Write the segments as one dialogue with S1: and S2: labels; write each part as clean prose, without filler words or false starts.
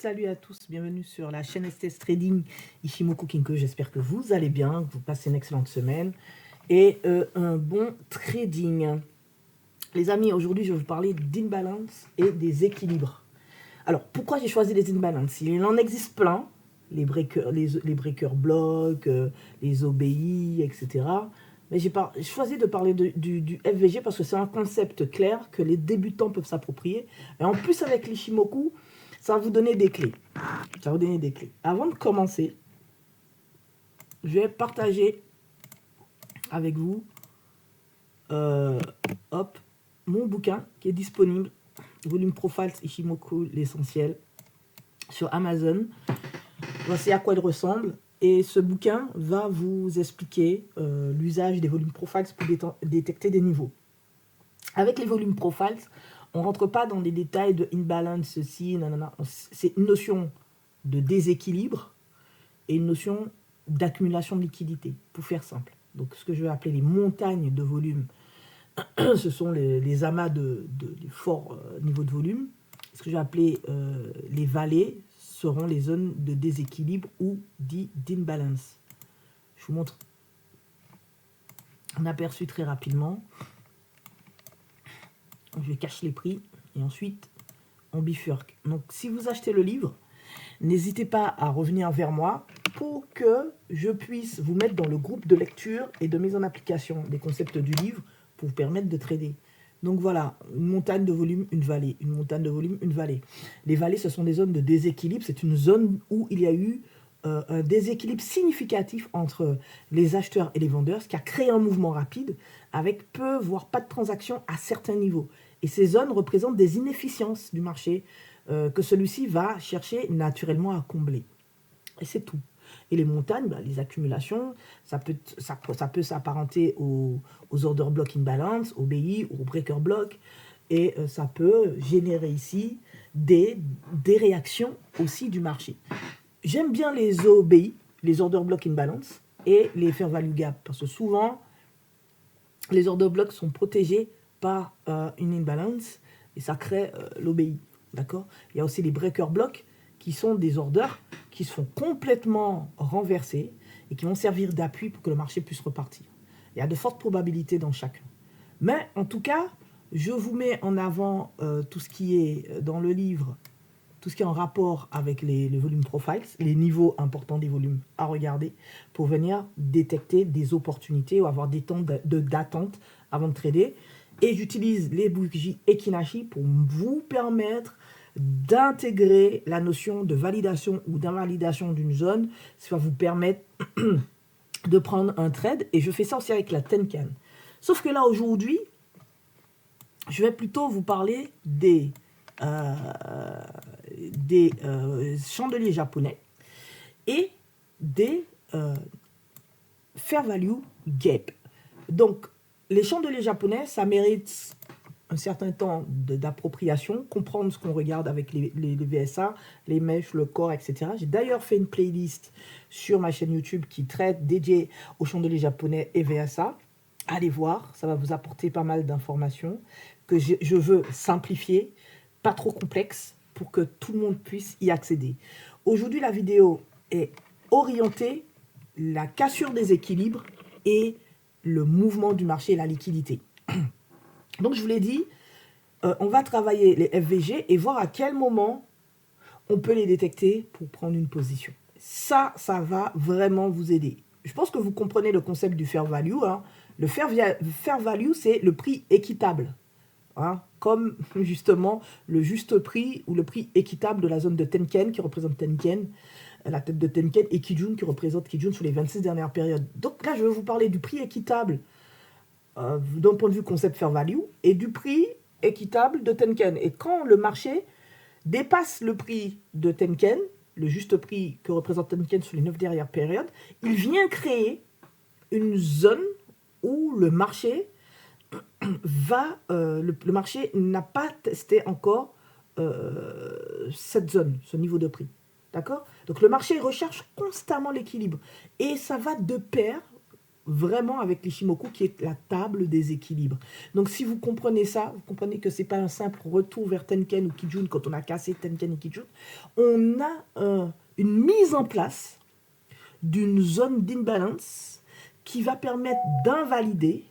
S1: Salut à tous, bienvenue sur la chaîne STS Trading Ishimoku Kinko. J'espère que vous allez bien, que vous passez une excellente semaine et un bon trading. Les amis, aujourd'hui je vais vous parler d'imbalance et des équilibres. Alors pourquoi j'ai choisi les imbalances? Il en existe plein, les breakers blocs, les OBI, etc. Mais j'ai choisi de parler du FVG parce que c'est un concept clair que les débutants peuvent s'approprier. Et en plus avec l'Ishimoku, ça va vous donner des clés. Ça va vous donner des clés. Avant de commencer, je vais partager avec vous mon bouquin qui est disponible, Volume Profiles Ishimoku, l'essentiel, sur Amazon. Voici à quoi il ressemble. Et ce bouquin va vous expliquer l'usage des volumes profiles pour détecter des niveaux. Avec les volumes profiles, on ne rentre pas dans des détails de imbalance, ceci, nanana. C'est une notion de déséquilibre et une notion d'accumulation de liquidité, pour faire simple. Donc ce que je vais appeler les montagnes de volume, ce sont les amas de forts niveaux de volume. Ce que je vais appeler les vallées seront les zones de déséquilibre ou d'imbalance. Je vous montre un aperçu très rapidement. Je cache les prix et ensuite on bifurque. Donc si vous achetez le livre, n'hésitez pas à revenir vers moi pour que je puisse vous mettre dans le groupe de lecture et de mise en application des concepts du livre pour vous permettre de trader. Donc voilà, une montagne de volume, une vallée. Une montagne de volume, une vallée. Les vallées, ce sont des zones de déséquilibre. C'est une zone où il y a eu un déséquilibre significatif entre les acheteurs et les vendeurs, ce qui a créé un mouvement rapide avec peu, voire pas de transactions à certains niveaux. Et ces zones représentent des inefficiences du marché que celui-ci va chercher naturellement à combler. Et c'est tout. Et les montagnes, bah, les accumulations, ça peut s'apparenter aux order block imbalance, aux BI, aux breaker block. Et ça peut générer ici des réactions aussi du marché. J'aime bien les OBI, les order block imbalance, et les fair value gap. Parce que souvent, les order blocks sont protégés par une imbalance et ça crée l'OBI. D'accord? Il y a aussi les breaker blocks qui sont des orders qui se font complètement renverser et qui vont servir d'appui pour que le marché puisse repartir. Il y a de fortes probabilités dans chacun. Mais en tout cas, je vous mets en avant tout ce qui est dans le livre, tout ce qui est en rapport avec les volumes profiles, les niveaux importants des volumes à regarder pour venir détecter des opportunités ou avoir des temps d'attente avant de trader. Et j'utilise les bougies Ekinashi pour vous permettre d'intégrer la notion de validation ou d'invalidation d'une zone. Ça va vous permettre de prendre un trade. Et je fais ça aussi avec la Tenkan. Sauf que là, aujourd'hui, je vais plutôt vous parler des chandeliers japonais et des fair value gap. Donc, les chandeliers japonais, ça mérite un certain temps d'appropriation, comprendre ce qu'on regarde avec les VSA, les mèches, le corps, etc. J'ai d'ailleurs fait une playlist sur ma chaîne YouTube qui traite dédiée aux chandeliers japonais et VSA. Allez voir, ça va vous apporter pas mal d'informations que je veux simplifier, pas trop complexe, pour que tout le monde puisse y accéder. Aujourd'hui, la vidéo est orientée la cassure des équilibres et le mouvement du marché et la liquidité. Donc, je vous l'ai dit, on va travailler les FVG et voir à quel moment on peut les détecter pour prendre une position. Ça va vraiment vous aider. Je pense que vous comprenez le concept du fair value. Hein. Le fair value, c'est le prix équitable. Hein, comme justement le juste prix ou le prix équitable de la zone de Tenken qui représente Tenken, la tête de Tenken, et Kijun qui représente Kijun sur les 26 dernières périodes. Donc là, je vais vous parler du prix équitable d'un point de vue concept fair value et du prix équitable de Tenken. Et quand le marché dépasse le prix de Tenken, le juste prix que représente Tenken sur les 9 dernières périodes, il vient créer une zone où le marché le marché n'a pas testé encore cette zone, ce niveau de prix. D'accord? Donc le marché recherche constamment l'équilibre. Et ça va de pair vraiment avec l'Ishimoku qui est la table des équilibres. Donc si vous comprenez ça, vous comprenez que ce n'est pas un simple retour vers Tenken ou Kijun quand on a cassé Tenken et Kijun. On a une mise en place d'une zone d'imbalance qui va permettre d'invalider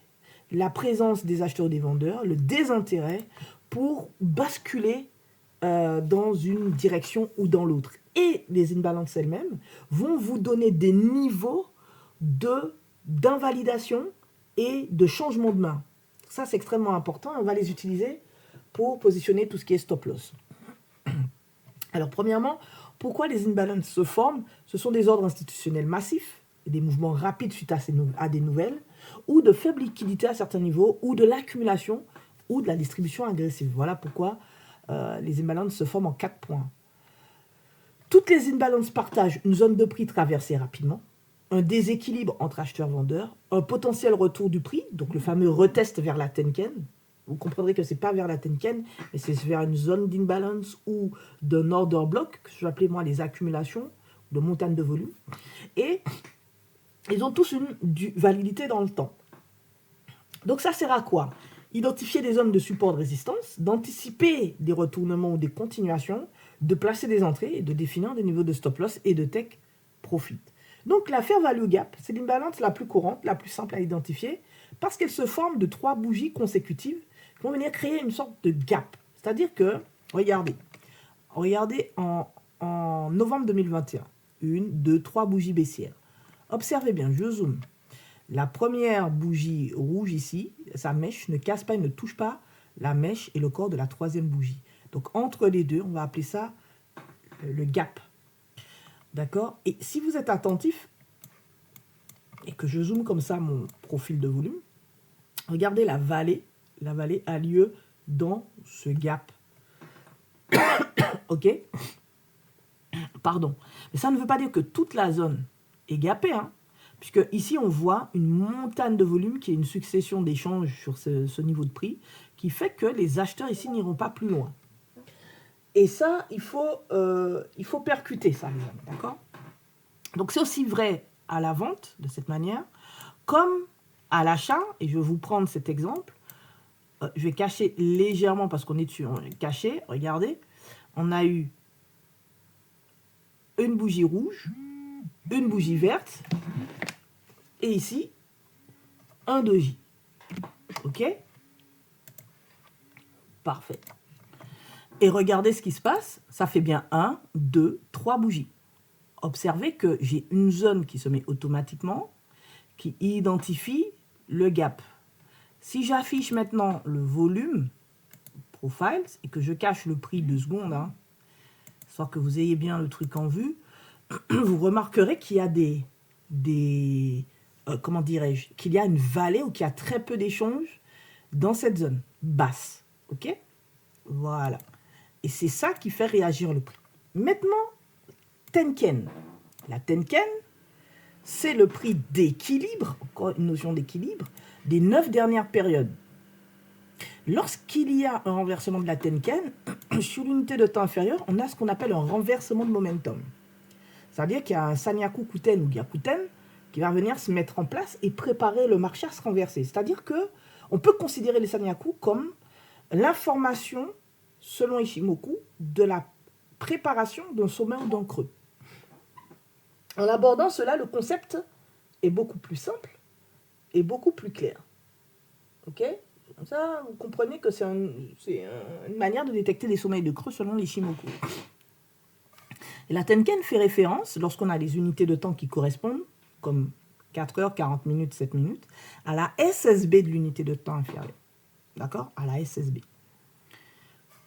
S1: la présence des acheteurs et des vendeurs, le désintérêt pour basculer dans une direction ou dans l'autre. Et les imbalances elles-mêmes vont vous donner des niveaux d'invalidation et de changement de main. Ça, c'est extrêmement important. On va les utiliser pour positionner tout ce qui est stop loss. Alors, premièrement, pourquoi les imbalances se forment? Ce sont des ordres institutionnels massifs, des mouvements rapides suite à des nouvelles, ou de faible liquidité à certains niveaux, ou de l'accumulation, ou de la distribution agressive. Voilà pourquoi les imbalances se forment en 4 points. Toutes les imbalances partagent une zone de prix traversée rapidement, un déséquilibre entre acheteurs-vendeurs, un potentiel retour du prix, donc le fameux retest vers la Tenken. Vous comprendrez que ce n'est pas vers la Tenken, mais c'est vers une zone d'imbalance ou d'un order block, que je vais appeler moi les accumulations, de montagne de volume. Et ils ont tous une validité dans le temps. Donc ça sert à quoi? Identifier des zones de support de résistance, d'anticiper des retournements ou des continuations, de placer des entrées et de définir des niveaux de stop loss et de take profit. Donc la fair value gap, c'est l'imbalance la plus courante, la plus simple à identifier, parce qu'elle se forme de 3 bougies consécutives qui vont venir créer une sorte de gap. C'est-à-dire que, regardez en novembre 2021, 1, 2, 3 bougies baissières. Observez bien, je zoome. La première bougie rouge ici, sa mèche ne casse pas et ne touche pas la mèche et le corps de la troisième bougie. Donc entre les deux, on va appeler ça le gap. D'accord? Et si vous êtes attentif, et que je zoome comme ça mon profil de volume, regardez la vallée. La vallée a lieu dans ce gap. Ok? Pardon. Mais ça ne veut pas dire que toute la zone est gapée, hein? Puisque ici, on voit une montagne de volume qui est une succession d'échanges sur ce niveau de prix, qui fait que les acheteurs ici n'iront pas plus loin. Et ça, il faut percuter ça, les amis, d'accord? Donc, c'est aussi vrai à la vente, de cette manière, comme à l'achat, et je vais vous prendre cet exemple. Je vais cacher légèrement parce qu'on est dessus, on est caché, regardez. On a eu une bougie rouge, une bougie verte, et ici, un doji. Ok? Parfait. Et regardez ce qui se passe. Ça fait bien 1, 2, 3 bougies. Observez que j'ai une zone qui se met automatiquement, qui identifie le gap. Si j'affiche maintenant le volume, profiles, et que je cache le prix 2 secondes, hein, soit que vous ayez bien le truc en vue, vous remarquerez qu'il y a comment dirais-je, qu'il y a une vallée ou qu'il y a très peu d'échanges dans cette zone basse. Ok? Voilà. Et c'est ça qui fait réagir le prix. Maintenant, Tenken. La Tenken, c'est le prix d'équilibre, encore une notion d'équilibre, des 9 dernières périodes. Lorsqu'il y a un renversement de la Tenken, sur l'unité de temps inférieure, on a ce qu'on appelle un renversement de momentum. C'est-à-dire qu'il y a un Sanyaku Kuten ou Gyakuten qui va venir se mettre en place et préparer le marché à se renverser. C'est-à-dire qu'on peut considérer les Sanyaku comme l'information, selon Ishimoku, de la préparation d'un sommet ou d'un creux. En abordant cela, le concept est beaucoup plus simple et beaucoup plus clair. Ok? Comme ça, vous comprenez que c'est une manière de détecter des sommets et de creux selon l'Ishimoku. Et la Tenken fait référence, lorsqu'on a les unités de temps qui correspondent, comme 4 heures, 40 minutes, 7 minutes, à la SSB de l'unité de temps inférieure. D'accord? À la SSB.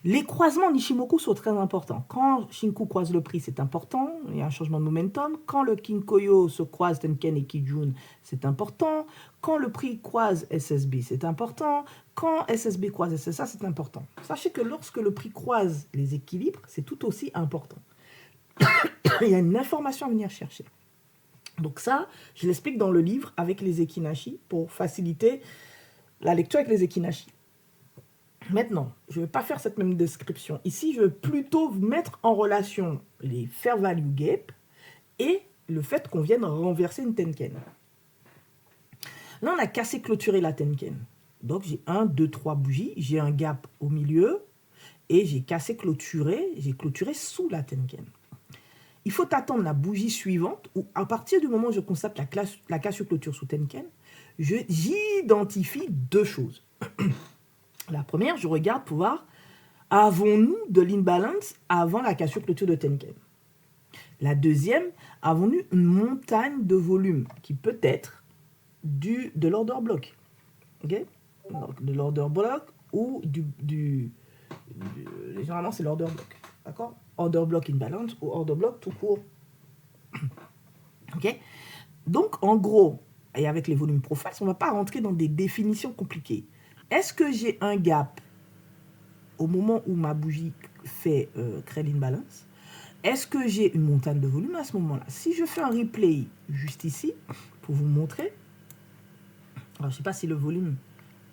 S1: Les croisements d'Ishimoku sont très importants. Quand Shinku croise le prix, c'est important, il y a un changement de momentum. Quand le Kinkoyo se croise Tenken et Kijun, c'est important. Quand le prix croise SSB, c'est important. Quand SSB croise SSA, c'est important. Sachez que lorsque le prix croise les équilibres, c'est tout aussi important. Il y a une information à venir chercher. Donc ça, je l'explique dans le livre avec les Ekinashi pour faciliter la lecture avec les Ekinashi. Maintenant, je ne vais pas faire cette même description. Ici, je vais plutôt mettre en relation les fair value gap et le fait qu'on vienne renverser une Tenken. Là, on a cassé, clôturé la Tenken. Donc, j'ai 1, 2, 3 bougies. J'ai un gap au milieu. Et j'ai cassé, clôturé. J'ai clôturé sous la Tenken. Il faut attendre la bougie suivante, où à partir du moment où je constate la cassure-clôture sous Tenken, j'identifie deux choses. La première, je regarde pour voir, avons-nous de l'imbalance avant la cassure-clôture de Tenken? La deuxième, avons-nous une montagne de volume qui peut être de l'order block, okay? Donc, de l'order block ou généralement c'est l'order block, d'accord? Order block imbalance ou order block tout court. Ok? Donc en gros, et avec les volumes profiles, on ne va pas rentrer dans des définitions compliquées. Est-ce que j'ai un gap au moment où ma bougie crée l'imbalance? Est-ce que j'ai une montagne de volume à ce moment-là? Si je fais un replay juste ici, pour vous montrer, alors je ne sais pas si le volume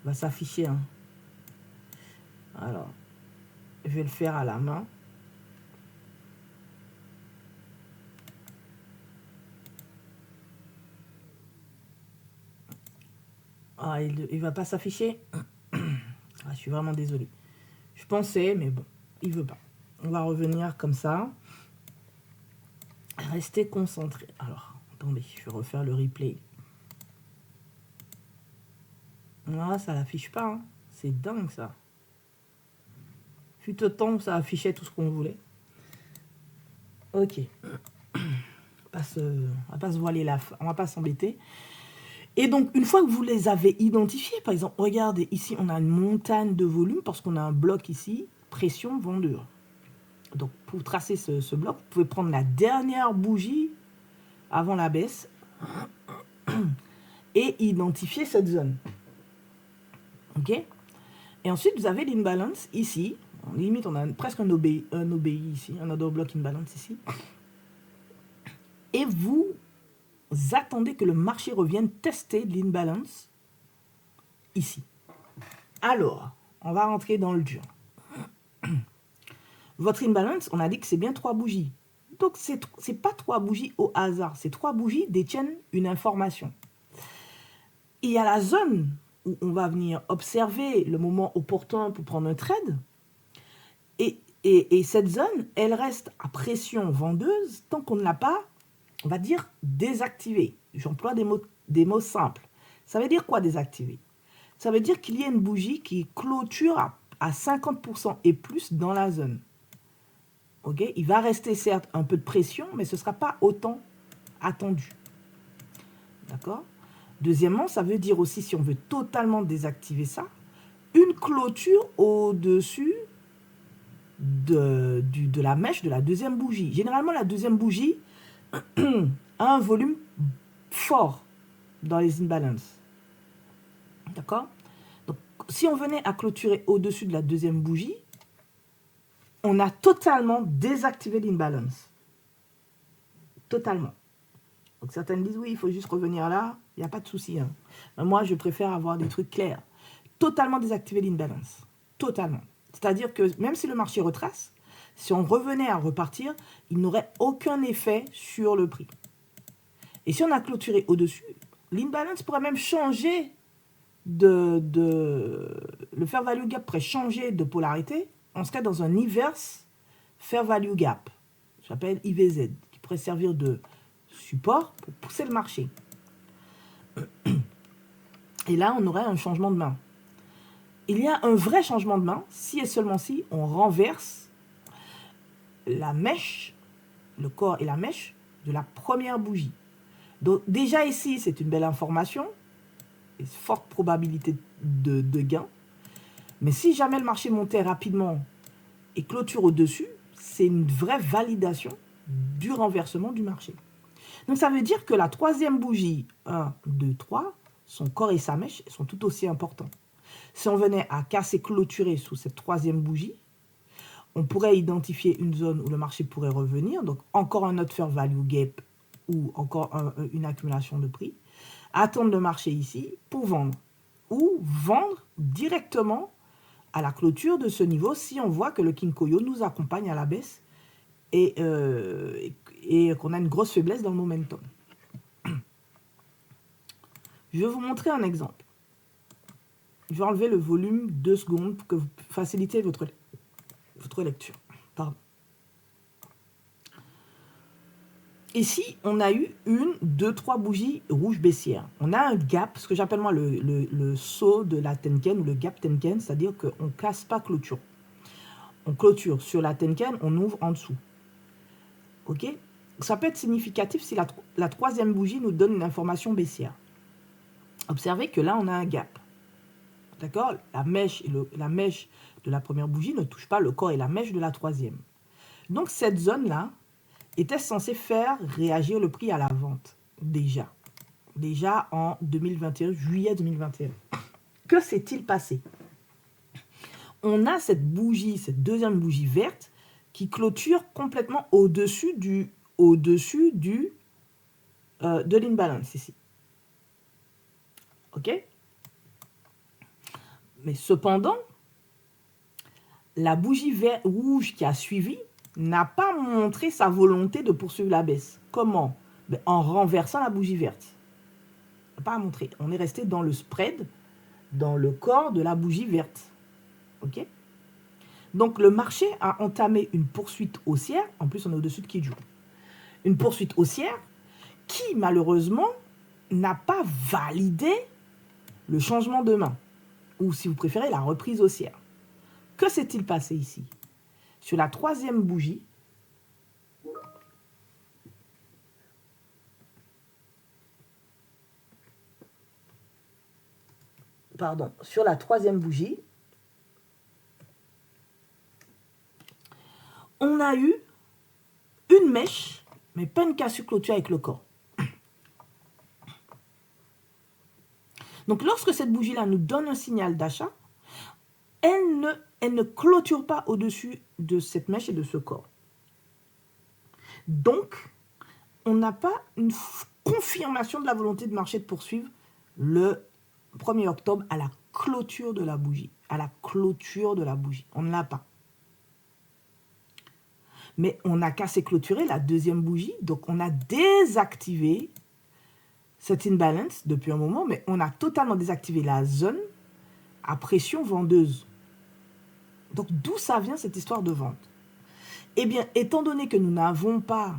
S1: va s'afficher. Hein. Alors, je vais le faire à la main. Ah, il ne va pas s'afficher. Ah, je suis vraiment désolé. Je pensais, mais bon, il ne veut pas. On va revenir comme ça. Restez concentrés. Alors, attendez, je vais refaire le replay. Ah, ça l'affiche pas. Hein. C'est dingue, ça. Fut au temps où ça affichait tout ce qu'on voulait. Ok. On va pas se voiler la face. On va pas s'embêter. Et donc, une fois que vous les avez identifiés, par exemple, regardez, ici, on a une montagne de volume parce qu'on a un bloc ici, pression, vendeur. Donc, pour tracer ce bloc, vous pouvez prendre la dernière bougie avant la baisse et identifier cette zone. OK? Et ensuite, vous avez l'imbalance ici. Limite, on a presque un OBI ici, un order block imbalance ici. Et vous attendez que le marché revienne tester l'imbalance ici. Alors, on va rentrer dans le dur. Votre imbalance, on a dit que c'est bien 3 bougies. Donc, ce n'est pas 3 bougies au hasard. Ces 3 bougies détiennent une information. Il y a la zone où on va venir observer le moment opportun pour prendre un trade. Et cette zone, elle reste à pression vendeuse tant qu'on ne l'a pas, on va dire, désactivée. J'emploie des mots simples. Ça veut dire quoi désactiver? Ça veut dire qu'il y a une bougie qui clôture à 50% et plus dans la zone. Okay? Il va rester certes un peu de pression, mais ce ne sera pas autant attendu. D'accord? Deuxièmement, ça veut dire aussi, si on veut totalement désactiver ça, une clôture au-dessus de la mèche de la deuxième bougie. Généralement, la deuxième bougie a un volume fort dans les imbalances. D'accord? Donc, si on venait à clôturer au-dessus de la deuxième bougie, on a totalement désactivé l'imbalance. Totalement. Donc, certaines disent, oui, il faut juste revenir là. Il n'y a pas de souci. Hein. Moi, je préfère avoir des trucs clairs. Totalement désactiver l'imbalance. Totalement. C'est-à-dire que même si le marché retrace, si on revenait à repartir, il n'aurait aucun effet sur le prix. Et si on a clôturé au-dessus, l'imbalance pourrait même changer le fair value gap pourrait changer de polarité. On serait dans un inverse fair value gap. Ça s'appelle IVZ, qui pourrait servir de support pour pousser le marché. Et là, on aurait un changement de main. Il y a un vrai changement de main si et seulement si on renverse la mèche, le corps et la mèche de la première bougie. Donc déjà ici, c'est une belle information, et forte probabilité de gain. Mais si jamais le marché montait rapidement et clôture au-dessus, c'est une vraie validation du renversement du marché. Donc ça veut dire que la troisième bougie, 1, 2, 3, son corps et sa mèche sont tout aussi importants. Si on venait à casser, clôturer sous cette troisième bougie, on pourrait identifier une zone où le marché pourrait revenir, donc encore un autre fair value gap ou encore une accumulation de prix, attendre le marché ici pour vendre ou vendre directement à la clôture de ce niveau si on voit que le Kinkoyo nous accompagne à la baisse et qu'on a une grosse faiblesse dans le momentum. Je vais vous montrer un exemple. Je vais enlever le volume 2 secondes pour que vous facilitez votre lecture. Pardon. Ici, on a eu 1, 2, 3 bougies rouges baissières. On a un gap, ce que j'appelle moi le saut de la Tenkan ou le gap Tenkan, c'est-à-dire qu'on ne casse pas clôture. On clôture sur la Tenkan, on ouvre en dessous. Ok? Ça peut être significatif si la troisième bougie nous donne une information baissière. Observez que là, on a un gap. D'accord? La mèche de la première bougie ne touche pas le corps et la mèche de la troisième. Donc, cette zone-là était censée faire réagir le prix à la vente. Déjà en 2021, juillet 2021. Que s'est-il passé? On a cette bougie, cette deuxième bougie verte, qui clôture complètement au-dessus de l'imbalance ici. Ok? Mais cependant, la bougie rouge qui a suivi n'a pas montré sa volonté de poursuivre la baisse. Comment? En renversant la bougie verte. Pas à montrer. On est resté dans le spread, dans le corps de la bougie verte. Ok? Donc, le marché a entamé une poursuite haussière. En plus, on est au-dessus de Kijun. Une poursuite haussière qui, malheureusement, n'a pas validé le changement de main. Ou, si vous préférez, la reprise haussière. Que s'est-il passé ici? Sur la troisième bougie, sur la troisième bougie, on a eu une mèche, mais pas une cassure clôture avec le corps. Donc, lorsque cette bougie-là nous donne un signal d'achat, elle ne clôture pas au-dessus de cette mèche et de ce corps. Donc, on n'a pas une confirmation de la volonté de marché de poursuivre le 1er octobre à la clôture de la bougie. À la clôture de la bougie. On ne l'a pas. Mais on n'a qu'à clôturer la deuxième bougie. Donc, on a désactivé cette imbalance depuis un moment, mais on a totalement désactivé la zone à pression vendeuse. Donc, d'où ça vient cette histoire de vente? Eh bien, étant donné que nous n'avons pas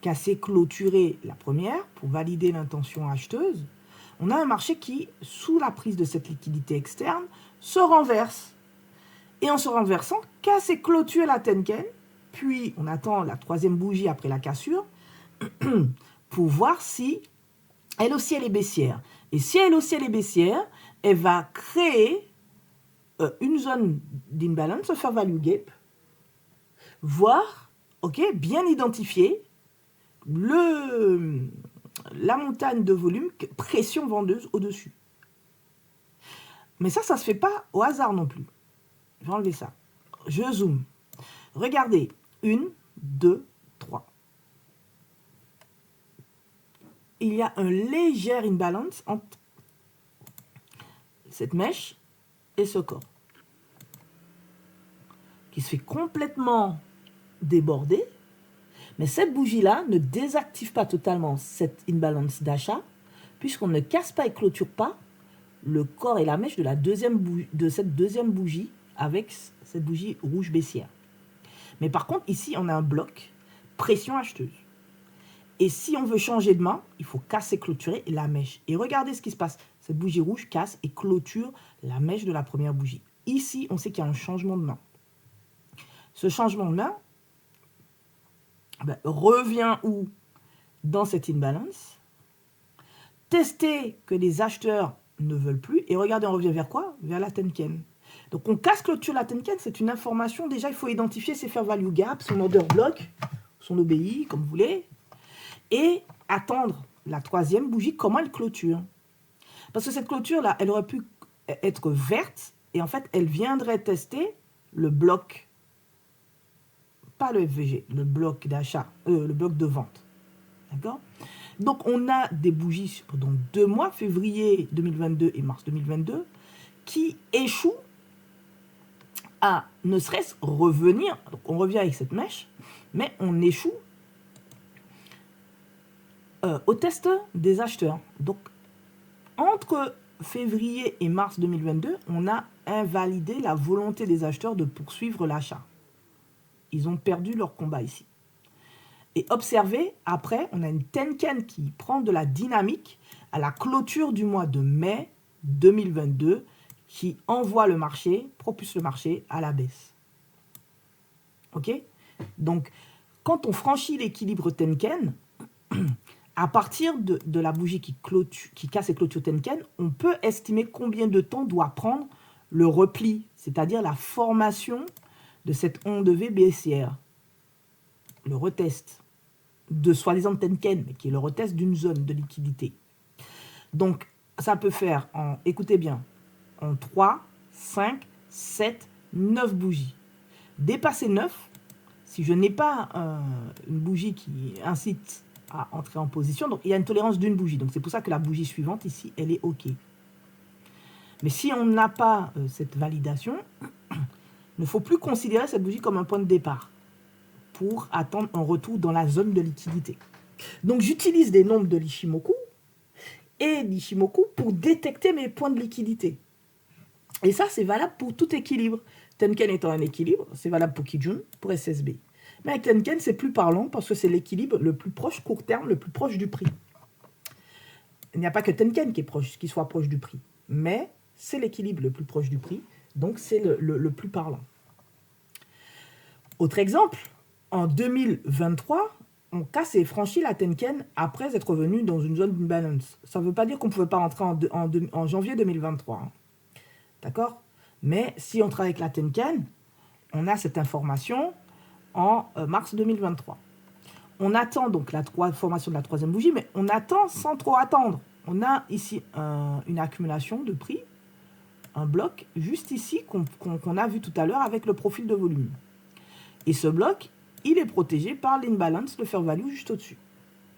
S1: qu'à clôturer la première pour valider l'intention acheteuse, on a un marché qui, sous la prise de cette liquidité externe, se renverse. Et en se renversant, qu'à clôturer la Tenkan, puis on attend la troisième bougie après la cassure pour voir si elle aussi elle est baissière. Et si elle aussi elle est baissière, elle va créer une zone d'imbalance, un fair value gap, voire, ok, bien identifier la montagne de volume, pression vendeuse au-dessus. Mais ça ne se fait pas au hasard non plus. Je vais enlever ça. Je zoome. Regardez. 1, 2, 3. Il y a un léger imbalance entre cette mèche et ce corps, qui se fait complètement déborder. Mais cette bougie-là ne désactive pas totalement cette imbalance d'achat, puisqu'on ne casse pas et clôture pas le corps et la mèche de cette deuxième bougie avec cette bougie rouge baissière. Mais par contre, ici, on a un bloc pression acheteuse. Et si on veut changer de main, il faut casser, clôturer la mèche. Et regardez ce qui se passe. Cette bougie rouge casse et clôture la mèche de la première bougie. Ici, on sait qu'il y a un changement de main. Ce changement de main revient où? Dans cette imbalance. Tester que les acheteurs ne veulent plus. Et regardez, on revient vers quoi? Vers la Tenkan. Donc, on casse clôture la Tenkan. C'est une information. Déjà, il faut identifier ses fair value gaps, son order block, son OBI, comme vous voulez. Et attendre la troisième bougie, comment elle clôture. Parce que cette clôture-là, elle aurait pu être verte. Et en fait, elle viendrait tester le bloc. Pas le FVG, le bloc d'achat, le bloc de vente. D'accord? Donc, on a des bougies pendant 2 mois, février 2022 et mars 2022, qui échouent à ne serait-ce revenir. Donc, on revient avec cette mèche, mais on échoue au test des acheteurs. Donc, entre février et mars 2022, on a invalidé la volonté des acheteurs de poursuivre l'achat. Ils ont perdu leur combat ici. Et observez, après, on a une Tenken qui prend de la dynamique à la clôture du mois de mai 2022, qui envoie le marché, propulse le marché à la baisse. Ok? Donc, quand on franchit l'équilibre Tenken, à partir de la bougie qui casse les clôtures Tenken, on peut estimer combien de temps doit prendre le repli, c'est-à-dire la formation de cette onde V baissière. Le retest de soi-disant Tenken, mais qui est le retest d'une zone de liquidité. Donc, ça peut faire, écoutez bien, en 3, 5, 7, 9 bougies. Dépasser 9, si je n'ai pas une bougie qui incite à entrer en position, donc il y a une tolérance d'une bougie. Donc c'est pour ça que la bougie suivante ici, elle est OK. Mais si on n'a pas cette validation, il ne faut plus considérer cette bougie comme un point de départ pour attendre un retour dans la zone de liquidité. Donc j'utilise des nombres de l'Ishimoku et l'Ishimoku pour détecter mes points de liquidité. Et ça, c'est valable pour tout équilibre. Tenken étant un équilibre, c'est valable pour Kijun, pour SSB. Mais avec Tenken, c'est plus parlant parce que c'est l'équilibre le plus proche, court terme, le plus proche du prix. Il n'y a pas que Tenken qui soit proche du prix, mais c'est l'équilibre le plus proche du prix, donc c'est le plus parlant. Autre exemple, en 2023, on casse et franchit la Tenken après être revenu dans une zone d'imbalance. Ça ne veut pas dire qu'on ne pouvait pas rentrer en janvier 2023. Hein. D'accord? Mais si on travaille avec la Tenken, on a cette information en mars 2023. On attend donc la formation de la troisième bougie, mais on attend sans trop attendre. On a ici une accumulation de prix, un bloc, juste ici, qu'on a vu tout à l'heure avec le profil de volume. Et ce bloc, il est protégé par l'imbalance, le fair value juste au-dessus.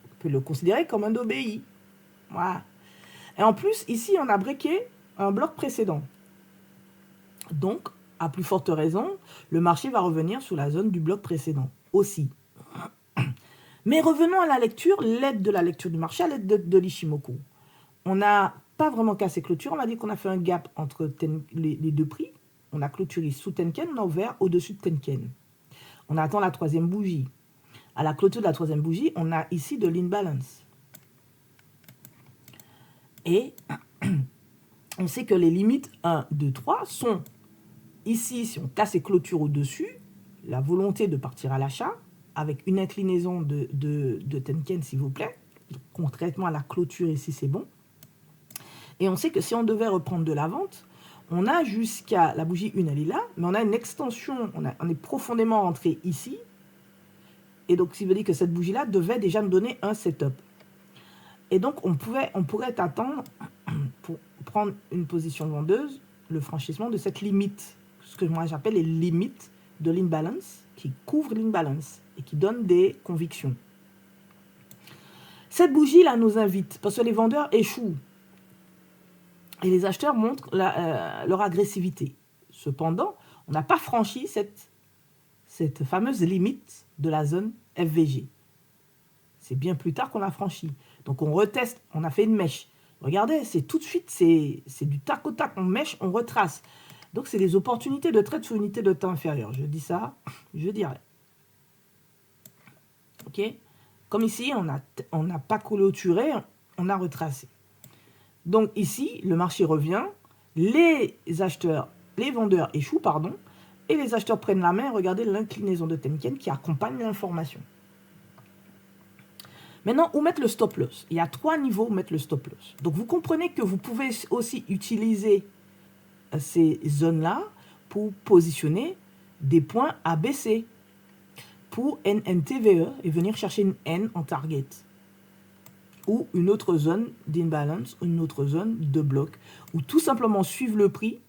S1: On peut le considérer comme un OBI. Voilà. Et en plus, ici, on a breaké un bloc précédent. Donc, à plus forte raison, le marché va revenir sur la zone du bloc précédent aussi. Mais revenons à la lecture, l'aide de la lecture du marché à l'aide de l'Ishimoku. On n'a pas vraiment cassé clôture, on a dit qu'on a fait un gap entre les deux prix. On a clôturé sous Tenken, on a ouvert au-dessus de Tenken. On attend la troisième bougie. À la clôture de la troisième bougie, on a ici de l'imbalance. Et on sait que les limites 1, 2, 3 sont ici, si on casse les clôtures au-dessus, la volonté de partir à l'achat, avec une inclinaison de Tenken, s'il vous plaît. Contrairement à la clôture ici, c'est bon. Et on sait que si on devait reprendre de la vente, on a jusqu'à la bougie 1, elle est là, mais on a une extension, on est profondément rentré ici. Et donc, ça veut dire que cette bougie-là devait déjà nous donner un setup. Et donc, on pourrait attendre, pour prendre une position vendeuse, le franchissement de cette limite, ce que moi j'appelle les limites de l'imbalance, qui couvrent l'imbalance et qui donnent des convictions. Cette bougie-là nous invite, parce que les vendeurs échouent et les acheteurs montrent leur agressivité. Cependant, on n'a pas franchi cette fameuse limite de la zone FVG. C'est bien plus tard qu'on l'a franchi. Donc on reteste, on a fait une mèche. Regardez, c'est tout de suite, c'est du tac au tac, on mèche, on retrace. Donc c'est des opportunités de trade sur unité de temps inférieure. Je dis ça, je dirais. Ok? Comme ici, on n'a pas clôturé, on a retracé. Donc ici, le marché revient, les vendeurs échouent, pardon, et les acheteurs prennent la main. Regardez l'inclinaison de Tenken qui accompagne l'information. Maintenant, où mettre le stop loss? Il y a 3 niveaux où mettre le stop loss. Donc vous comprenez que vous pouvez aussi utiliser ces zones-là pour positionner des points ABC pour NNTVE et venir chercher une N en target. Ou une autre zone d'imbalance, ou une autre zone de bloc, ou tout simplement suivre le prix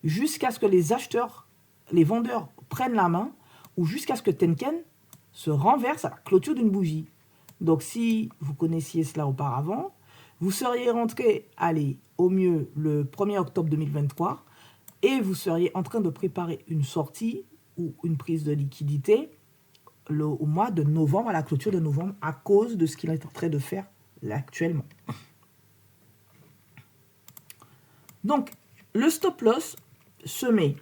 S1: jusqu'à ce que les vendeurs prennent la main, ou jusqu'à ce que Tenken se renverse à la clôture d'une bougie. Donc si vous connaissiez cela auparavant, vous seriez rentré, au mieux le 1er octobre 2023, et vous seriez en train de préparer une sortie ou une prise de liquidité au mois de novembre, à la clôture de novembre, à cause de ce qu'il est en train de faire là, actuellement. Donc, le stop loss se met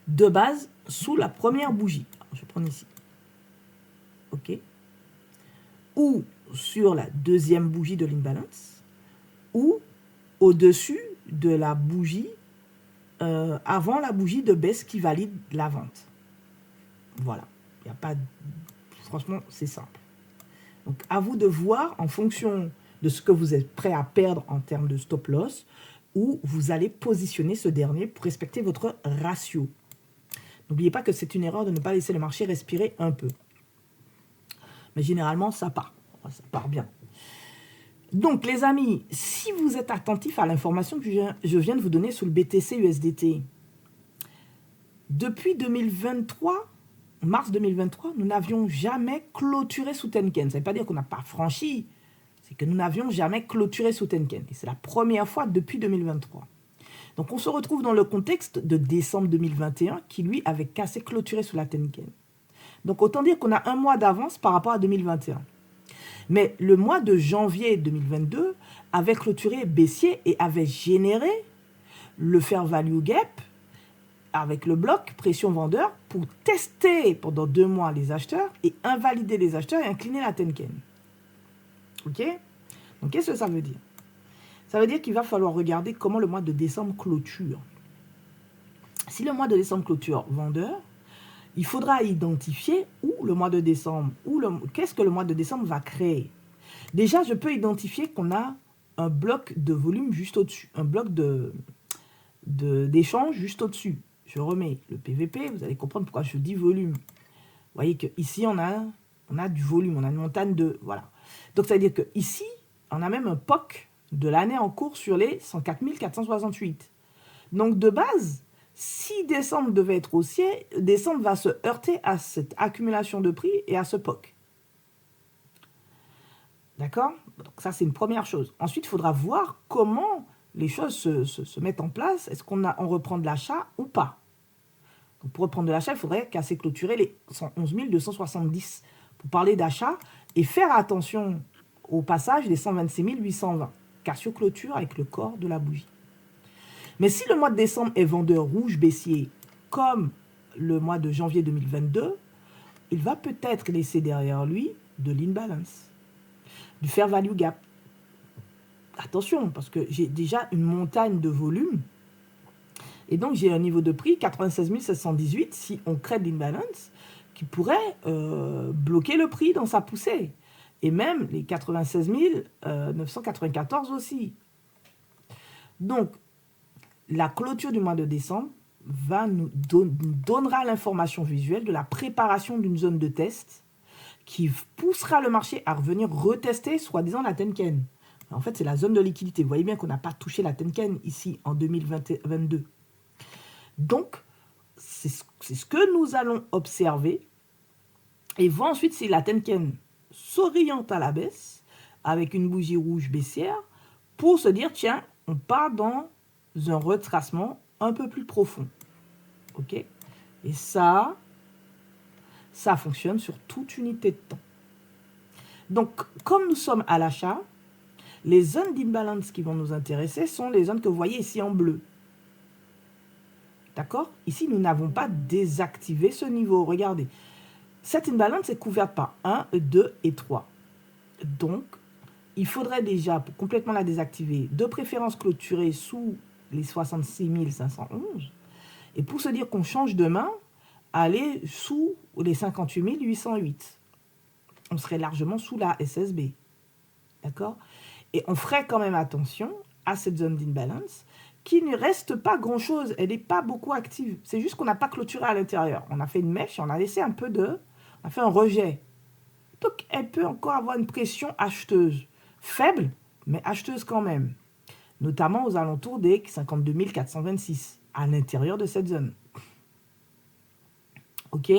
S1: de base sous la première bougie. Alors, je vais prendre ici. OK. Ou sur la deuxième bougie de l'imbalance. Ou au-dessus de la bougie, avant la bougie de baisse qui valide la vente. Voilà. Il n'y a pas de... Franchement, c'est simple. Donc, à vous de voir en fonction de ce que vous êtes prêt à perdre en termes de stop loss, où vous allez positionner ce dernier pour respecter votre ratio. N'oubliez pas que c'est une erreur de ne pas laisser le marché respirer un peu. Mais généralement, ça part. Ça part bien. Donc, les amis, si vous êtes attentifs à l'information que je viens de vous donner sur le BTC USDT, depuis 2023, mars 2023, nous n'avions jamais clôturé sous Tenken. Ça ne veut pas dire qu'on n'a pas franchi, c'est que nous n'avions jamais clôturé sous Tenken. Et c'est la première fois depuis 2023. Donc, on se retrouve dans le contexte de décembre 2021 qui, lui, avait cassé clôturé sous la Tenken. Donc, autant dire qu'on a un mois d'avance par rapport à 2021. Mais le mois de janvier 2022 avait clôturé baissier et avait généré le fair value gap avec le bloc pression vendeur pour tester pendant 2 mois les acheteurs et invalider les acheteurs et incliner la Tenken. OK? Donc, qu'est-ce que ça veut dire? Ça veut dire qu'il va falloir regarder comment le mois de décembre clôture. Si le mois de décembre clôture vendeur, il faudra identifier où le mois de décembre, qu'est-ce que le mois de décembre va créer. Déjà, je peux identifier qu'on a un bloc de volume juste au-dessus, un bloc d'échange juste au-dessus. Je remets le PVP, vous allez comprendre pourquoi je dis volume. Vous voyez qu'ici, on a du volume, on a une montagne de... Voilà. Donc, ça veut dire qu'ici, on a même un POC de l'année en cours sur les 104 468. Donc, de base... Si décembre devait être haussier, décembre va se heurter à cette accumulation de prix et à ce POC. D'accord? Donc ça, c'est une première chose. Ensuite, il faudra voir comment les choses se mettent en place. Est-ce qu'on reprend de l'achat ou pas? Donc, pour reprendre de l'achat, il faudrait casser clôturer les 111 270 pour parler d'achat et faire attention au passage des 126 820. Cassio clôture avec le corps de la bougie. Mais si le mois de décembre est vendeur rouge baissier, comme le mois de janvier 2022, il va peut-être laisser derrière lui de l'imbalance, du fair value gap. Attention, parce que j'ai déjà une montagne de volume, et donc j'ai un niveau de prix 96 718 si on crée de l'imbalance, qui pourrait bloquer le prix dans sa poussée. Et même les 96 994 aussi. Donc, la clôture du mois de décembre nous donnera l'information visuelle de la préparation d'une zone de test qui poussera le marché à revenir retester, soi-disant, la Tenken. En fait, c'est la zone de liquidité. Vous voyez bien qu'on n'a pas touché la Tenken ici en 2022. Donc, c'est ce que nous allons observer. Et voir ensuite si la Tenken s'oriente à la baisse avec une bougie rouge baissière pour se dire, tiens, on part dans un retracement un peu plus profond. OK? Et ça fonctionne sur toute unité de temps. Donc, comme nous sommes à l'achat, les zones d'imbalance qui vont nous intéresser sont les zones que vous voyez ici en bleu. D'accord? Ici, nous n'avons pas désactivé ce niveau. Regardez. Cette imbalance est couverte par 1, 2 et 3. Donc, il faudrait déjà, pour complètement la désactiver, de préférence clôturer sous les 66 511. Et pour se dire qu'on change de main, aller sous les 58 808. On serait largement sous la SSB. D'accord? Et on ferait quand même attention à cette zone d'imbalance qui ne reste pas grand-chose. Elle n'est pas beaucoup active. C'est juste qu'on n'a pas clôturé à l'intérieur. On a fait une mèche et on a laissé un peu de... On a fait un rejet. Donc, elle peut encore avoir une pression acheteuse. Faible, mais acheteuse quand même. Notamment aux alentours des 52 426, à l'intérieur de cette zone. OK?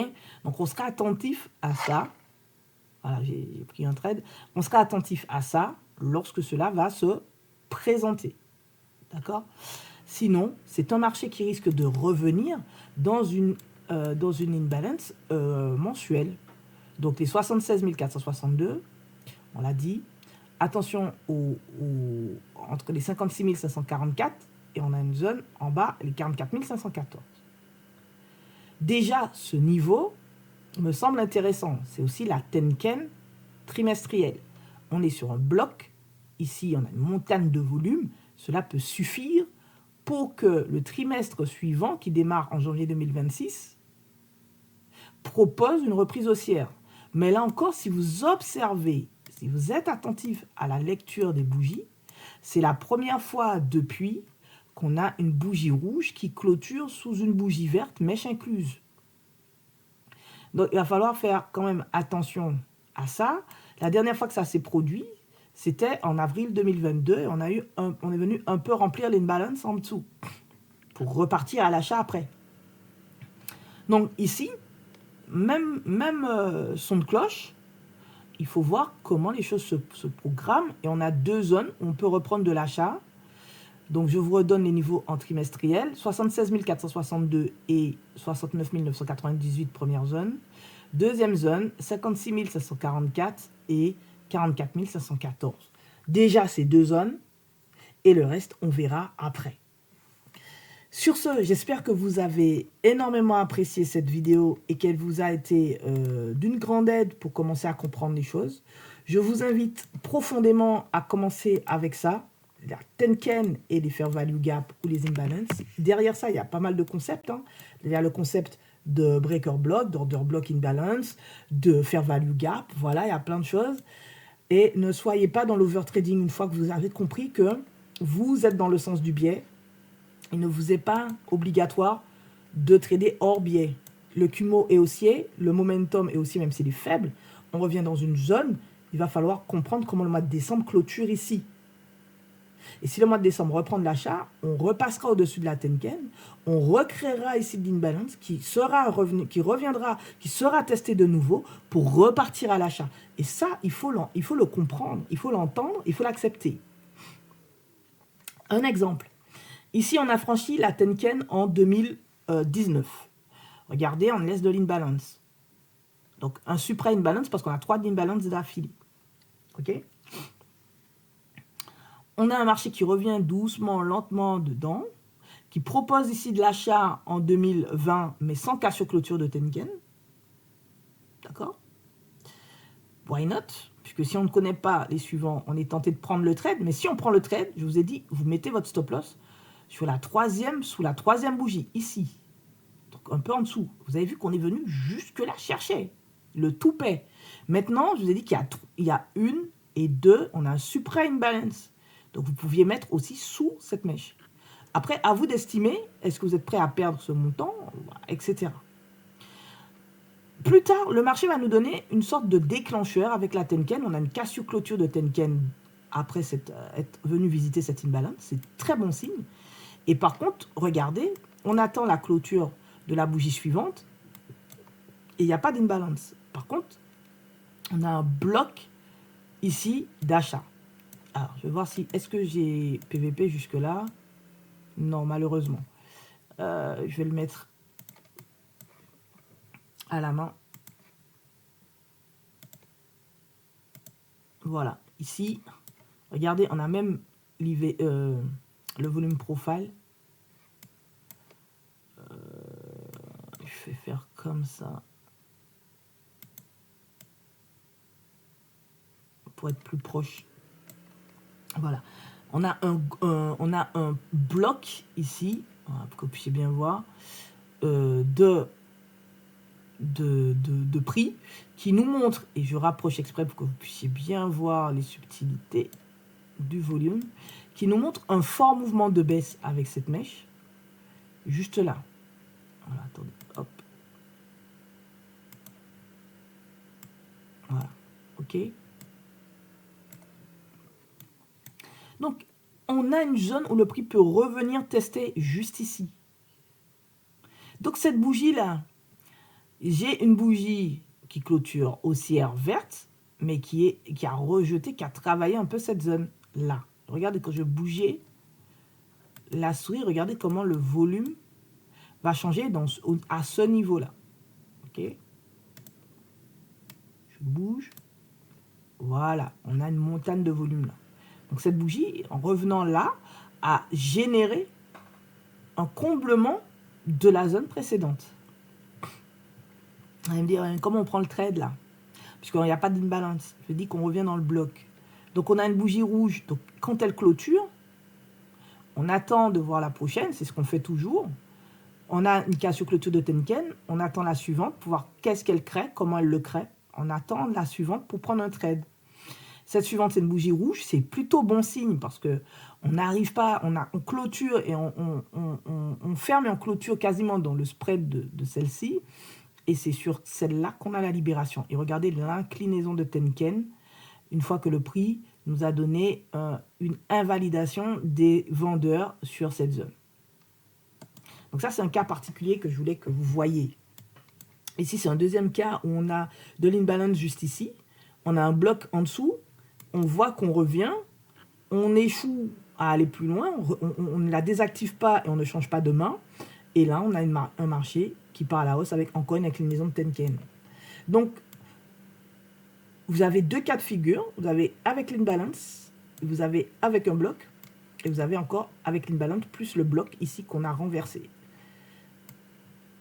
S1: Donc, on sera attentif à ça. Voilà, j'ai pris un trade. On sera attentif à ça lorsque cela va se présenter. D'accord? Sinon, c'est un marché qui risque de revenir dans une imbalance mensuelle. Donc, les 76 462, on l'a dit, attention entre les 56 544 et on a une zone en bas, les 44 514. Déjà, ce niveau me semble intéressant. C'est aussi la Tenken trimestrielle. On est sur un bloc. Ici, on a une montagne de volume. Cela peut suffire pour que le trimestre suivant, qui démarre en janvier 2026, propose une reprise haussière. Mais là encore, si vous observez, si vous êtes attentif à la lecture des bougies, c'est la première fois depuis qu'on a une bougie rouge qui clôture sous une bougie verte, mèche incluse. Donc, il va falloir faire quand même attention à ça. La dernière fois que ça s'est produit, c'était en avril 2022. Et on est venu un peu remplir l'imbalance en dessous pour repartir à l'achat après. Donc ici, même son de cloche, il faut voir comment les choses se programment. Et on a deux zones où on peut reprendre de l'achat. Donc je vous redonne les niveaux en trimestriel. 76 462 et 69 998, première zone. Deuxième zone, 56 744 et 44 514. Déjà ces deux zones. Et le reste, on verra après. Sur ce, j'espère que vous avez énormément apprécié cette vidéo et qu'elle vous a été d'une grande aide pour commencer à comprendre les choses. Je vous invite profondément à commencer avec ça, la Tenken et les Fair Value Gap ou les Imbalance. Derrière ça, il y a pas mal de concepts. Il y a le concept de Breaker Block, d'Order Block Imbalance, de Fair Value Gap. Voilà, il y a plein de choses. Et ne soyez pas dans l'overtrading une fois que vous avez compris que vous êtes dans le sens du biais. Il ne vous est pas obligatoire de trader hors biais. Le Kumo est haussier, le momentum est haussier, même s'il est faible. On revient dans une zone. Il va falloir comprendre comment le mois de décembre clôture ici. Et si le mois de décembre reprend de l'achat, on repassera au-dessus de la Tenken, on recréera ici de l'imbalance qui reviendra, qui sera testé de nouveau pour repartir à l'achat. Et ça, il faut le comprendre, il faut l'entendre, il faut l'accepter. Un exemple. Ici, on a franchi la Tenken en 2019. Regardez, on laisse de l'imbalance. Donc, un supra-imbalance parce qu'on a 3 d'imbalance d'affilée. OK ? On a un marché qui revient doucement, lentement dedans, qui propose ici de l'achat en 2020, mais sans cas sur clôture de Tenken. D'accord ? Why not ? Puisque si on ne connaît pas les suivants, on est tenté de prendre le trade. Mais si on prend le trade, je vous ai dit, vous mettez votre stop loss sous la troisième bougie, ici. Donc un peu en dessous. Vous avez vu qu'on est venu jusque-là chercher le tout paie. Maintenant, je vous ai dit qu'il y a une et deux, on a un supra-imbalance. Donc, vous pouviez mettre aussi sous cette mèche. Après, à vous d'estimer, est-ce que vous êtes prêt à perdre ce montant, etc. Plus tard, le marché va nous donner une sorte de déclencheur avec la Tenken. On a une cassure-clôture de Tenken après être venu visiter cette imbalance. C'est très bon signe. Et par contre, regardez, on attend la clôture de la bougie suivante et il n'y a pas d'imbalance. Par contre, on a un bloc ici d'achat. Alors, je vais voir si... Est-ce que j'ai PVP jusque-là? Non, malheureusement. Je vais le mettre à la main. Voilà. Ici, regardez, on a même le volume profile. Je vais faire comme ça. Pour être plus proche. Voilà. On a un bloc ici, pour que vous puissiez bien voir, de prix qui nous montre, et je rapproche exprès pour que vous puissiez bien voir les subtilités du volume, qui nous montre un fort mouvement de baisse avec cette mèche, juste là. Voilà, attendez, hop. Voilà, ok. Donc, on a une zone où le prix peut revenir tester juste ici. Donc, cette bougie-là, j'ai une bougie qui clôture haussière verte, mais qui a rejeté, qui a travaillé un peu cette zone-là. Regardez, quand je bougeais la souris, regardez comment le volume va changer à ce niveau-là. Ok ? Je bouge. Voilà, on a une montagne de volume là. Donc cette bougie, en revenant là, a généré un comblement de la zone précédente. Vous allez me dire, comment on prend le trade là? Puisqu'il n'y a pas d'imbalance. Je dis qu'on revient dans le bloc. Donc on a une bougie rouge. Donc quand elle clôture, on attend de voir la prochaine. C'est ce qu'on fait toujours. On a une Casio clôture de Tenken. On attend la suivante pour voir qu'est-ce qu'elle crée, comment elle le crée. On attend la suivante pour prendre un trade. Cette suivante, c'est une bougie rouge. C'est plutôt bon signe parce que on n'arrive pas, on clôture et on ferme et on clôture quasiment dans le spread de celle-ci. Et c'est sur celle-là qu'on a la libération. Et regardez l'inclinaison de Tenken, une fois que le prix nous a donné une invalidation des vendeurs sur cette zone. Donc ça, c'est un cas particulier que je voulais que vous voyiez. Ici, c'est un deuxième cas où on a de l'imbalance juste ici. On a un bloc en dessous. On voit qu'on revient. On échoue à aller plus loin. On ne la désactive pas et on ne change pas de main. Et là, on a un marché qui part à la hausse avec encore une inclinaison de Tenken. Donc, vous avez deux cas de figure. Vous avez avec l'imbalance, vous avez avec un bloc, et vous avez encore avec l'imbalance plus le bloc ici qu'on a renversé.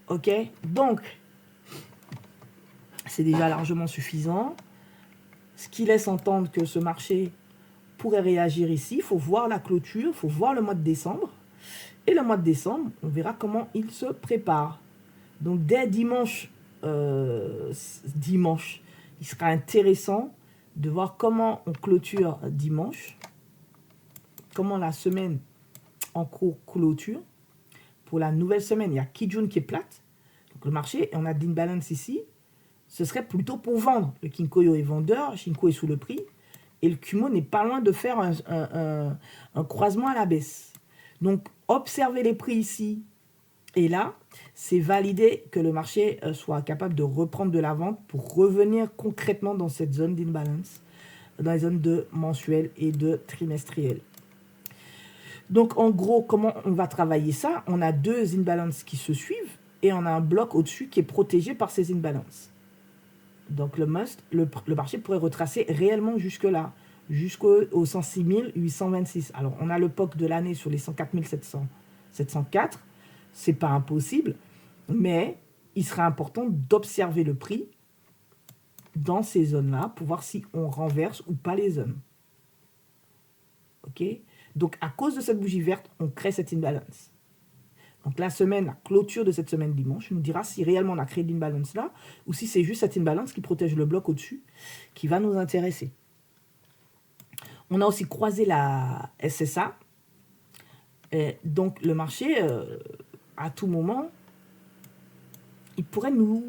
S1: Ok? Donc, c'est déjà largement suffisant. Ce qui laisse entendre que ce marché pourrait réagir ici. Il faut voir la clôture, il faut voir le mois de décembre. Et le mois de décembre, on verra comment il se prépare. Donc, dès dimanche, il sera intéressant de voir comment on clôture dimanche, comment la semaine en cours clôture. Pour la nouvelle semaine, il y a Kijun qui est plate. Donc, le marché, et on a d'imbalance ici. Ce serait plutôt pour vendre. Le Kinkoyo est vendeur, Shinko est sous le prix. Et le Kumo n'est pas loin de faire un croisement à la baisse. Donc, observez les prix ici et là, c'est valider que le marché soit capable de reprendre de la vente pour revenir concrètement dans cette zone d'imbalance, dans les zones de mensuel et de trimestriel. Donc, en gros, comment on va travailler ça? On a deux imbalances qui se suivent et on a un bloc au-dessus qui est protégé par ces imbalances. Donc, le marché pourrait retracer réellement jusque-là, jusqu'au 106 826. Alors, on a le POC de l'année sur les 104 704. Ce n'est pas impossible, mais il sera important d'observer le prix dans ces zones-là pour voir si on renverse ou pas les zones. Ok? Donc, à cause de cette bougie verte, on crée cette imbalance. Donc, la clôture de cette semaine dimanche nous dira si réellement on a créé l'imbalance là ou si c'est juste cette imbalance qui protège le bloc au-dessus qui va nous intéresser. On a aussi croisé la SSA. Et donc, le marché, à tout moment, il pourrait nous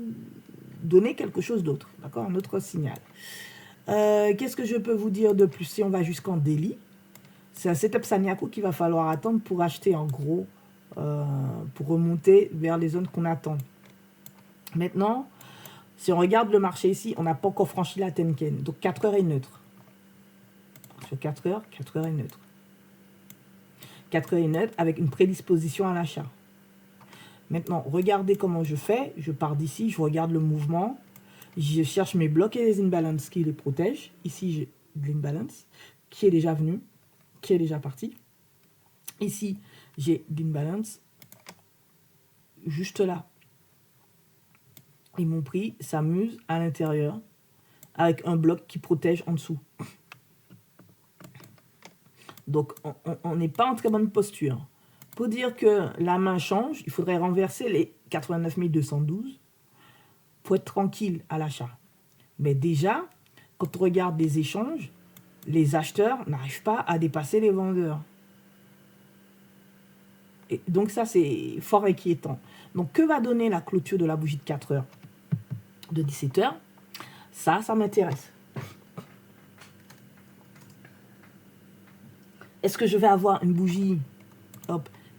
S1: donner quelque chose d'autre. D'accord? Un autre signal. Qu'est-ce que je peux vous dire de plus? Si on va jusqu'en daily, c'est un setup Sanyaku qu'il va falloir attendre pour acheter en gros, pour remonter vers les zones qu'on attend. Maintenant, si on regarde le marché ici, on n'a pas encore franchi la Tenken. Donc 4 heures est neutre. Sur 4 heures est neutre. 4 heures est neutre avec une prédisposition à l'achat. Maintenant, regardez comment je fais. Je pars d'ici, je regarde le mouvement. Je cherche mes blocs et les imbalances qui les protègent. Ici, j'ai de l'imbalance qui est déjà venu, qui est déjà parti. Ici, j'ai l'imbalance juste là. Et mon prix s'amuse à l'intérieur avec un bloc qui protège en dessous. Donc, on n'est pas en très bonne posture. Pour dire que la main change, il faudrait renverser les 89 212 pour être tranquille à l'achat. Mais déjà, quand on regarde les échanges, les acheteurs n'arrivent pas à dépasser les vendeurs. Et donc ça, c'est fort inquiétant. Donc, que va donner la clôture de la bougie de 4 heures, de 17 heures? Ça m'intéresse. Est-ce que je vais avoir une bougie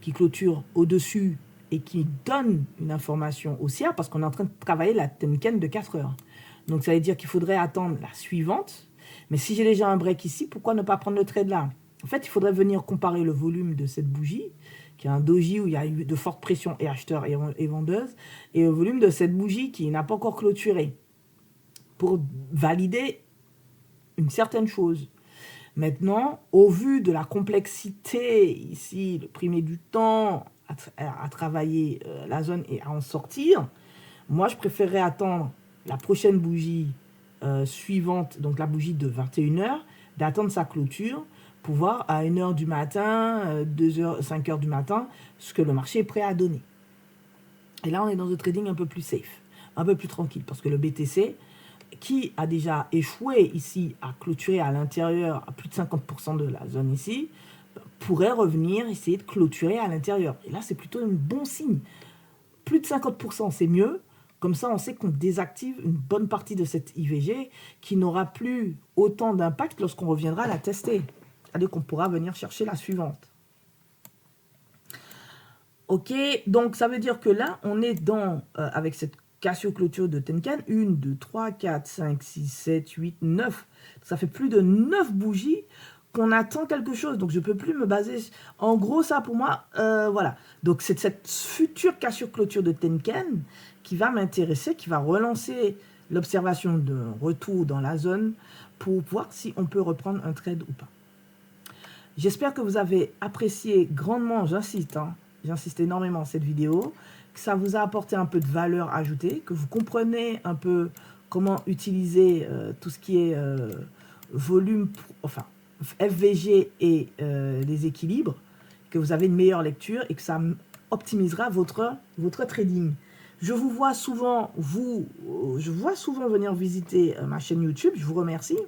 S1: qui clôture au-dessus et qui donne une information haussière parce qu'on est en train de travailler la Tenken de 4 heures. Donc, ça veut dire qu'il faudrait attendre la suivante. Mais si j'ai déjà un break ici, pourquoi ne pas prendre le trade là? En fait, il faudrait venir comparer le volume de cette bougie, qui est un doji où il y a eu de fortes pressions et acheteurs et vendeuses, et le volume de cette bougie qui n'a pas encore clôturé, pour valider une certaine chose. Maintenant, au vu de la complexité, ici, le primer du temps à travailler la zone et à en sortir, moi, je préférerais attendre la prochaine bougie suivante, donc la bougie de 21h, d'attendre sa clôture pour voir à 1h du matin, 2h, 5h du matin, ce que le marché est prêt à donner. Et là, on est dans un trading un peu plus safe, un peu plus tranquille, parce que le BTC, qui a déjà échoué ici à clôturer à l'intérieur à plus de 50% de la zone ici, pourrait revenir essayer de clôturer à l'intérieur. Et là, c'est plutôt un bon signe. Plus de 50%, c'est mieux. Comme ça, on sait qu'on désactive une bonne partie de cette IVG qui n'aura plus autant d'impact lorsqu'on reviendra la tester. C'est-à-dire qu'on pourra venir chercher la suivante. Ok, donc ça veut dire que là, on est dans, avec cette Casio-clôture de Tenkan, 1, 2, 3, 4, 5, 6, 7, 8, 9. Ça fait plus de 9 bougies qu'on attend quelque chose. Donc, je ne peux plus me baser... En gros, ça, pour moi, voilà. Donc, c'est cette future Casio-clôture de Tenkan qui va m'intéresser, qui va relancer l'observation de retour dans la zone pour voir si on peut reprendre un trade ou pas. J'espère que vous avez apprécié grandement, j'insiste, hein, j'insiste énormément cette vidéo, que ça vous a apporté un peu de valeur ajoutée, que vous comprenez un peu comment utiliser tout ce qui est volume, enfin FVG et les équilibres, que vous avez une meilleure lecture et que ça optimisera votre trading. Je vous vois souvent, venir visiter ma chaîne YouTube, je vous remercie,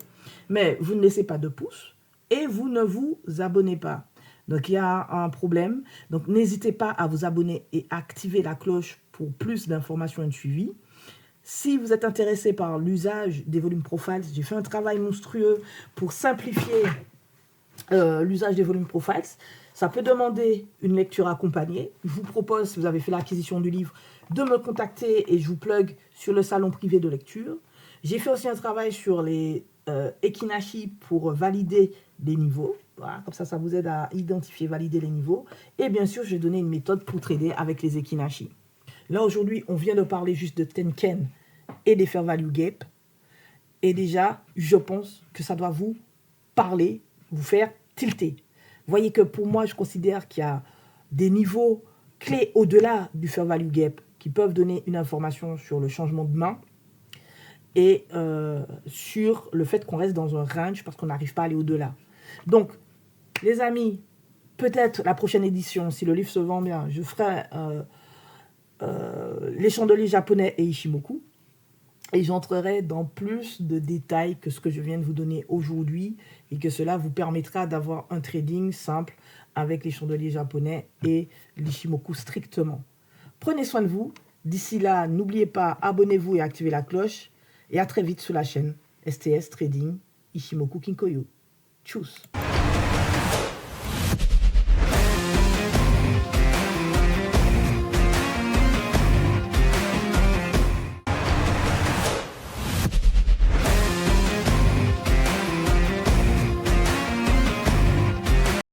S1: mais vous ne laissez pas de pouce et vous ne vous abonnez pas. Donc, il y a un problème. Donc, n'hésitez pas à vous abonner et activer la cloche pour plus d'informations et de suivi. Si vous êtes intéressé par l'usage des volumes profiles, j'ai fait un travail monstrueux pour simplifier l'usage des volumes profiles. Ça peut demander une lecture accompagnée. Je vous propose, si vous avez fait l'acquisition du livre, de me contacter et je vous plug sur le salon privé de lecture. J'ai fait aussi un travail sur les Ekinashi pour valider les niveaux. Voilà, comme ça, ça vous aide à identifier, valider les niveaux. Et bien sûr, je vais donner une méthode pour trader avec les Ekinashi. Là, aujourd'hui, on vient de parler juste de Tenkan et des Fair Value Gap. Et déjà, je pense que ça doit vous parler, vous faire tilter. Vous voyez que pour moi, je considère qu'il y a des niveaux clés au-delà du Fair Value Gap qui peuvent donner une information sur le changement de main et sur le fait qu'on reste dans un range parce qu'on n'arrive pas à aller au-delà. Donc, les amis, peut-être la prochaine édition, si le livre se vend bien, je ferai les chandeliers japonais et Ichimoku. Et j'entrerai dans plus de détails que ce que je viens de vous donner aujourd'hui et que cela vous permettra d'avoir un trading simple avec les chandeliers japonais et l'Ichimoku strictement. Prenez soin de vous. D'ici là, n'oubliez pas, abonnez-vous et activez la cloche. Et à très vite sur la chaîne STS Trading Ichimoku Kinkoyo. Tchuss.